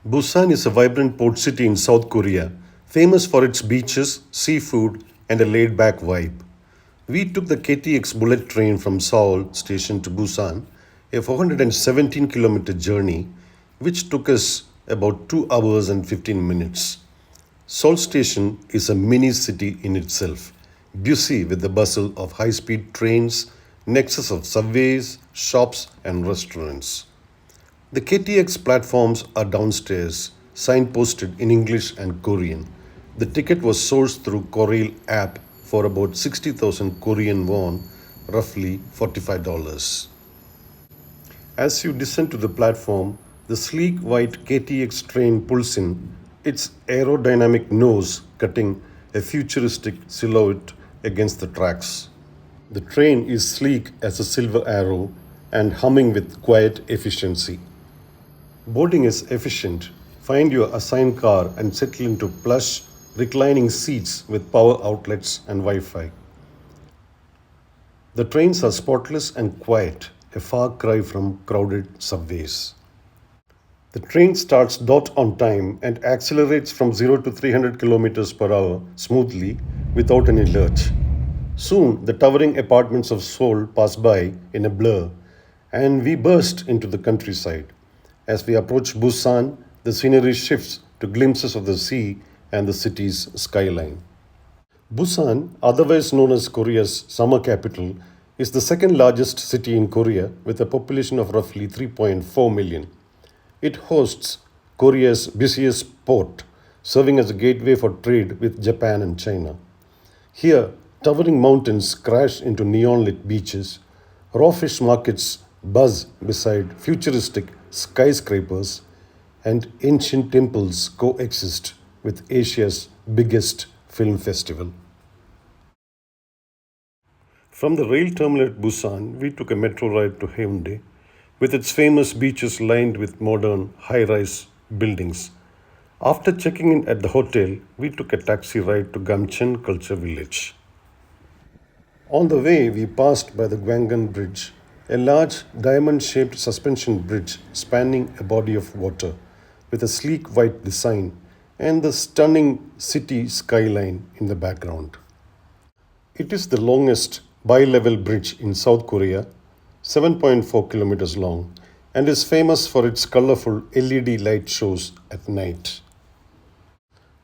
Busan is a vibrant port city in South Korea, famous for its beaches, seafood, and a laid back vibe. We took the KTX bullet train from Seoul station to Busan, a 417-kilometer journey, which took us about 2 hours and 15 minutes. Seoul Station is a mini city in itself, busy with the bustle of high speed trains, nexus of subways, shops, and restaurants. The KTX platforms are downstairs, signposted in English and Korean. The ticket was sourced through Korail app for about 60,000 Korean won, roughly $45. As you descend to the platform, the sleek white KTX train pulls in, its aerodynamic nose cutting a futuristic silhouette against the tracks. The train is sleek as a silver arrow and humming with quiet efficiency. Boarding is efficient. Find your assigned car and settle into plush, reclining seats with power outlets and Wi Fi. The trains are spotless and quiet, a far cry from crowded subways. The train starts dot on time and accelerates from 0 to 300 kilometers per hour smoothly without any lurch. Soon, the towering apartments of Seoul pass by in a blur, and we burst into the countryside. As we approach Busan, the scenery shifts to glimpses of the sea and the city's skyline. Busan, otherwise known as Korea's summer capital, is the second largest city in Korea with a population of roughly 3.4 million. It hosts Korea's busiest port, serving as a gateway for trade with Japan and China. Here, towering mountains crash into neon lit beaches, raw fish markets buzz beside futuristic skyscrapers, and ancient temples coexist with Asia's biggest film festival. From the rail terminal at Busan, we took a metro ride to Haeundae, with its famous beaches lined with modern high rise buildings. After checking in at the hotel, we took a taxi ride to Gamcheon Culture Village. On the way, we passed by the Gwangan Bridge, a large diamond shaped suspension bridge spanning a body of water with a sleek white design and the stunning city skyline in the background. It is the longest bi level bridge in South Korea, 7.4 kilometers long, and is famous for its colorful LED light shows at night.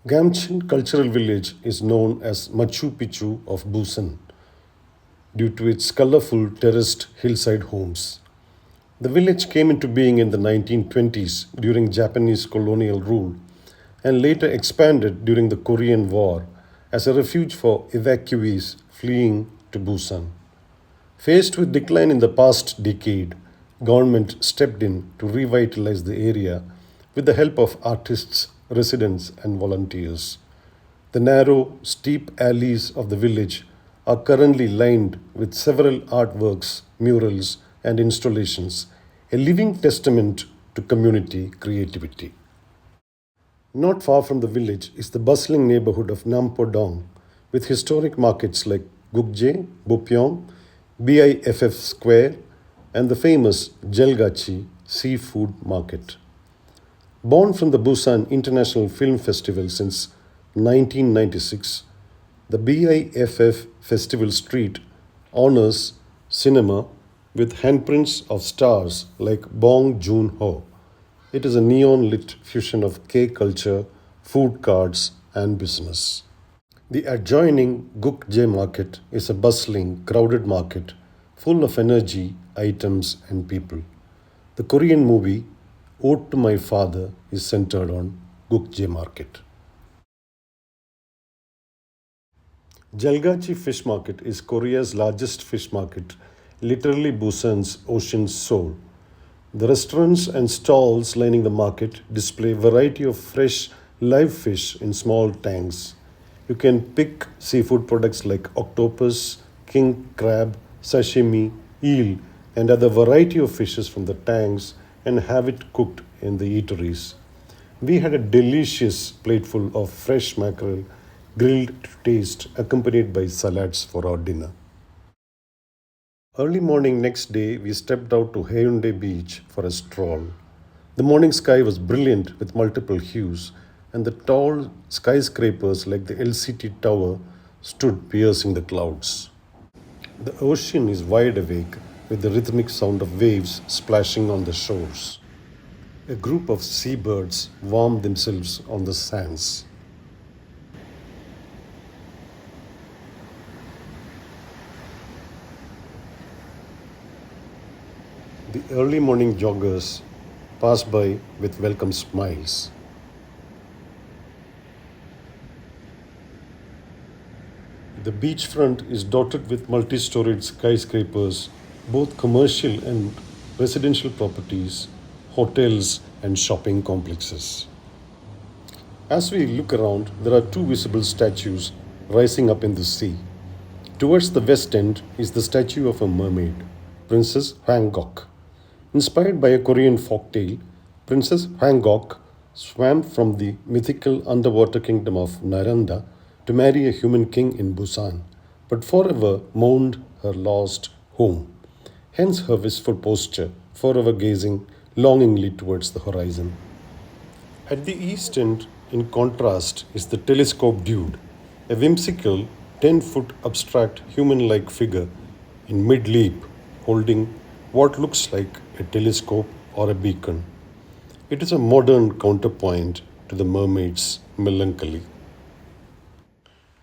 Gamcheon Cultural Village is known as Machu Picchu of Busan due to its colorful terraced hillside homes. The village came into being in the 1920s during Japanese colonial rule and later expanded during the Korean War as a refuge for evacuees fleeing to Busan. Faced with decline in the past decade, government stepped in to revitalize the area with the help of artists, residents and volunteers. The narrow, steep alleys of the village are currently lined with several artworks, murals, and installations, a living testament to community creativity. Not far from the village is the bustling neighborhood of Nampodong, with historic markets like Gukje, Bupyeong, BIFF Square, and the famous Jagalchi seafood market. Born from the Busan International Film Festival since 1996, the BIFF Festival Street honors cinema with handprints of stars like Bong Joon-ho. It is a neon-lit fusion of K-culture, food carts, and business. The adjoining Gukje market is a bustling, crowded market full of energy, items, and people. The Korean movie Ode to My Father is centered on Gukje market. Jagalchi Fish Market is Korea's largest fish market, literally Busan's ocean soul. The restaurants and stalls lining the market display a variety of fresh live fish in small tanks. You can pick seafood products like octopus, king crab, sashimi, eel, and other variety of fishes from the tanks and have it cooked in the eateries. We had a delicious plateful of fresh mackerel grilled to taste, accompanied by salads for our dinner. Early morning next day, we stepped out to Haeundae Beach for a stroll. The morning sky was brilliant with multiple hues, and the tall skyscrapers like the LCT Tower stood piercing the clouds. The ocean is wide awake with the rhythmic sound of waves splashing on the shores. A group of seabirds warm themselves on the sands. The early morning joggers pass by with welcome smiles. The beachfront is dotted with multi storied skyscrapers, both commercial and residential properties, hotels, and shopping complexes. As we look around, there are two visible statues rising up in the sea. Towards the west end is the statue of a mermaid, Princess Hwangok. Inspired by a Korean folktale, Princess Hwangok swam from the mythical underwater kingdom of Naranda to marry a human king in Busan, but forever mourned her lost home. Hence her wistful posture, forever gazing longingly towards the horizon. At the east end, in contrast, is the telescope dude, a whimsical 10-foot abstract human like figure in mid leap holding what looks like a telescope or a beacon. It is a modern counterpoint to the mermaid's melancholy.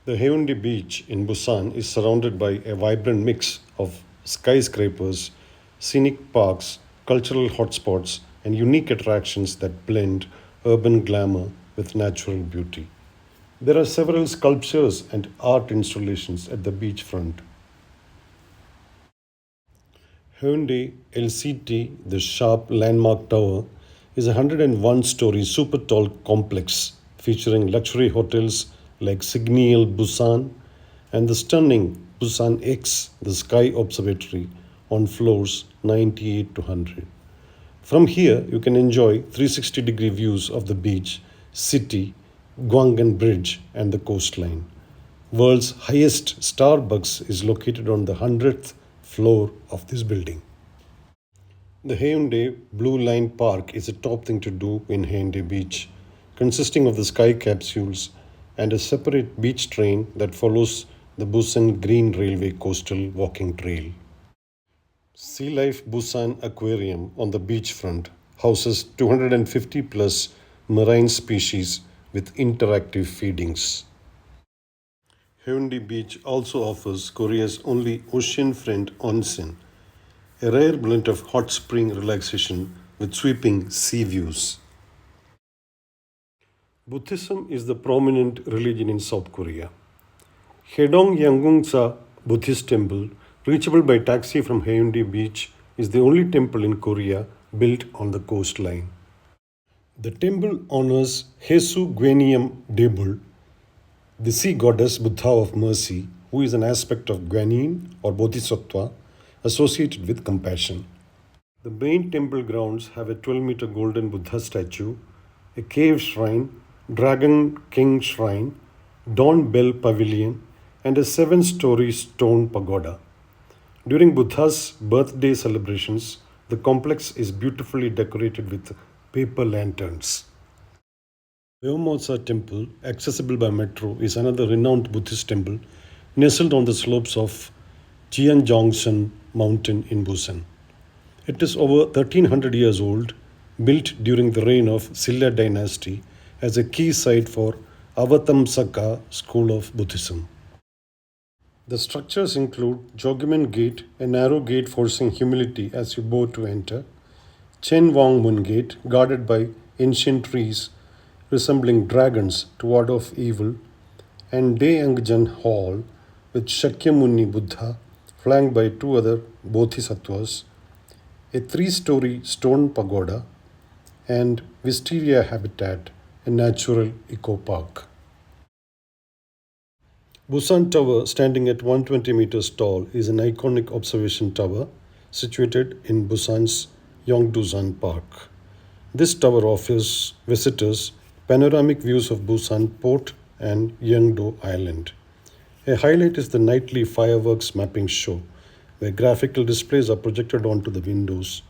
The Haeundae Beach in Busan is surrounded by a vibrant mix of skyscrapers, scenic parks, cultural hotspots, and unique attractions that blend urban glamour with natural beauty. There are several sculptures and art installations at the beachfront. Hyundai LCT, the sharp landmark tower, is a 101-story super tall complex featuring luxury hotels like Signial Busan and the stunning Busan X, the sky observatory, on floors 98 to 100. From here, you can enjoy 360-degree views of the beach, city, Gwangan Bridge, and the coastline. World's highest Starbucks is located on the 100th floor of this building. The Haeundae Blue Line Park is a top thing to do in Haeundae Beach, consisting of the sky capsules and a separate beach train that follows the Busan Green Railway coastal walking trail. Sea Life Busan Aquarium on the beachfront houses 250 plus marine species with interactive feedings. Haeundae Beach also offers Korea's only ocean-front onsen, a rare blend of hot spring relaxation with sweeping sea views. Buddhism is the prominent religion in South Korea. Haedong Yanggungsa Buddhist temple, reachable by taxi from Haeundae Beach, is the only temple in Korea built on the coastline. The temple honors Hesu Gwenyam Debul, the sea goddess Buddha of mercy, who is an aspect of Gwanin or Bodhisattva associated with compassion. The main temple grounds have a 12-meter golden Buddha statue, a cave shrine, dragon king shrine, dawn bell pavilion, and a 7-story stone pagoda. During Buddha's birthday celebrations, the complex is beautifully decorated with paper lanterns. Beomotsa Temple, accessible by metro, is another renowned Buddhist temple nestled on the slopes of Cheonjeongsan Mountain in Busan. It is over 1300 years old, built during the reign of Silla dynasty as a key site for Avatamsaka school of Buddhism. The structures include Jogyeon Gate, a narrow gate forcing humility as you bow to enter, Chen Wang Mun Gate, guarded by ancient trees resembling dragons to ward off evil, and Daeangjan Hall with Shakyamuni Buddha, flanked by two other bodhisattvas, a 3-story stone pagoda, and Wisteria Habitat, a natural eco park. Busan Tower, standing at 120 meters tall, is an iconic observation tower situated in Busan's Yongdusan Park. This tower offers visitors panoramic views of Busan Port and Yeongdo Island. A highlight is the nightly fireworks mapping show, where graphical displays are projected onto the windows,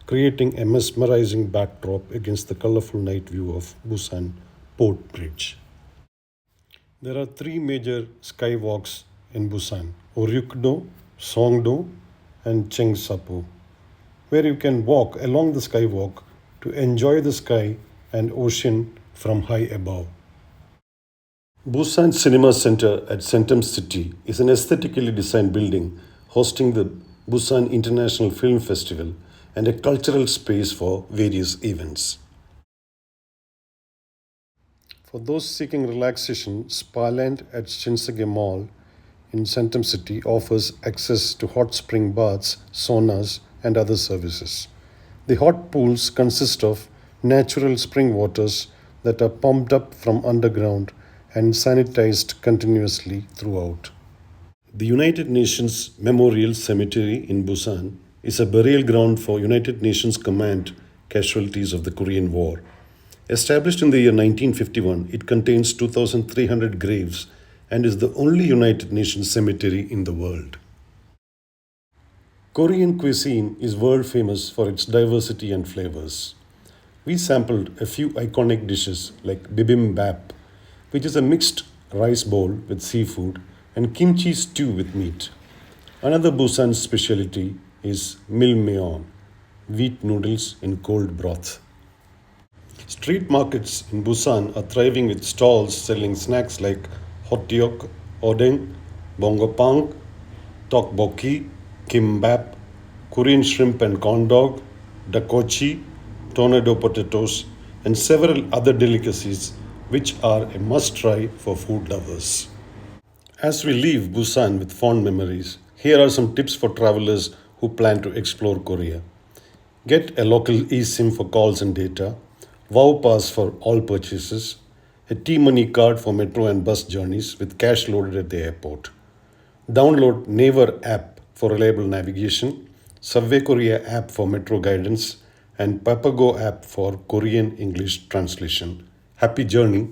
creating a mesmerizing backdrop against the colorful night view of Busan Port Bridge. There are three major skywalks in Busan: Oryukdo, Songdo, and Chengsapo, where you can walk along the skywalk to enjoy the sky and ocean from high above. Busan Cinema Center at Centum City is an aesthetically designed building hosting the Busan International Film Festival and a cultural space for various events. For those seeking relaxation, Spaland at Shinsegae Mall in Centum City offers access to hot spring baths, saunas, and other services. The hot pools consist of natural spring waters that are pumped up from underground and sanitized continuously throughout. The United Nations Memorial Cemetery in Busan is a burial ground for United Nations Command casualties of the Korean War. Established in the year 1951, it contains 2,300 graves and is the only United Nations cemetery in the world. Korean cuisine is world famous for its diversity and flavors. We sampled a few iconic dishes like bibimbap, which is a mixed rice bowl with seafood, and kimchi stew with meat. Another Busan specialty is milmyeon, wheat noodles in cold broth. Street markets in Busan are thriving with stalls selling snacks like hotteok, odeng, bongopang, tteokbokki, kimbap, Korean shrimp and corn dog, dakochi, tornado potatoes, and several other delicacies which are a must try for food lovers. As we leave Busan with fond memories, here are some tips for travelers who plan to explore Korea. Get a local eSIM for calls and data, Wow Pass for all purchases, a T-Money card for metro and bus journeys with cash loaded at the airport. Download Naver app for reliable navigation, Subway Korea app for metro guidance, and Papago app for Korean English translation. Happy journey!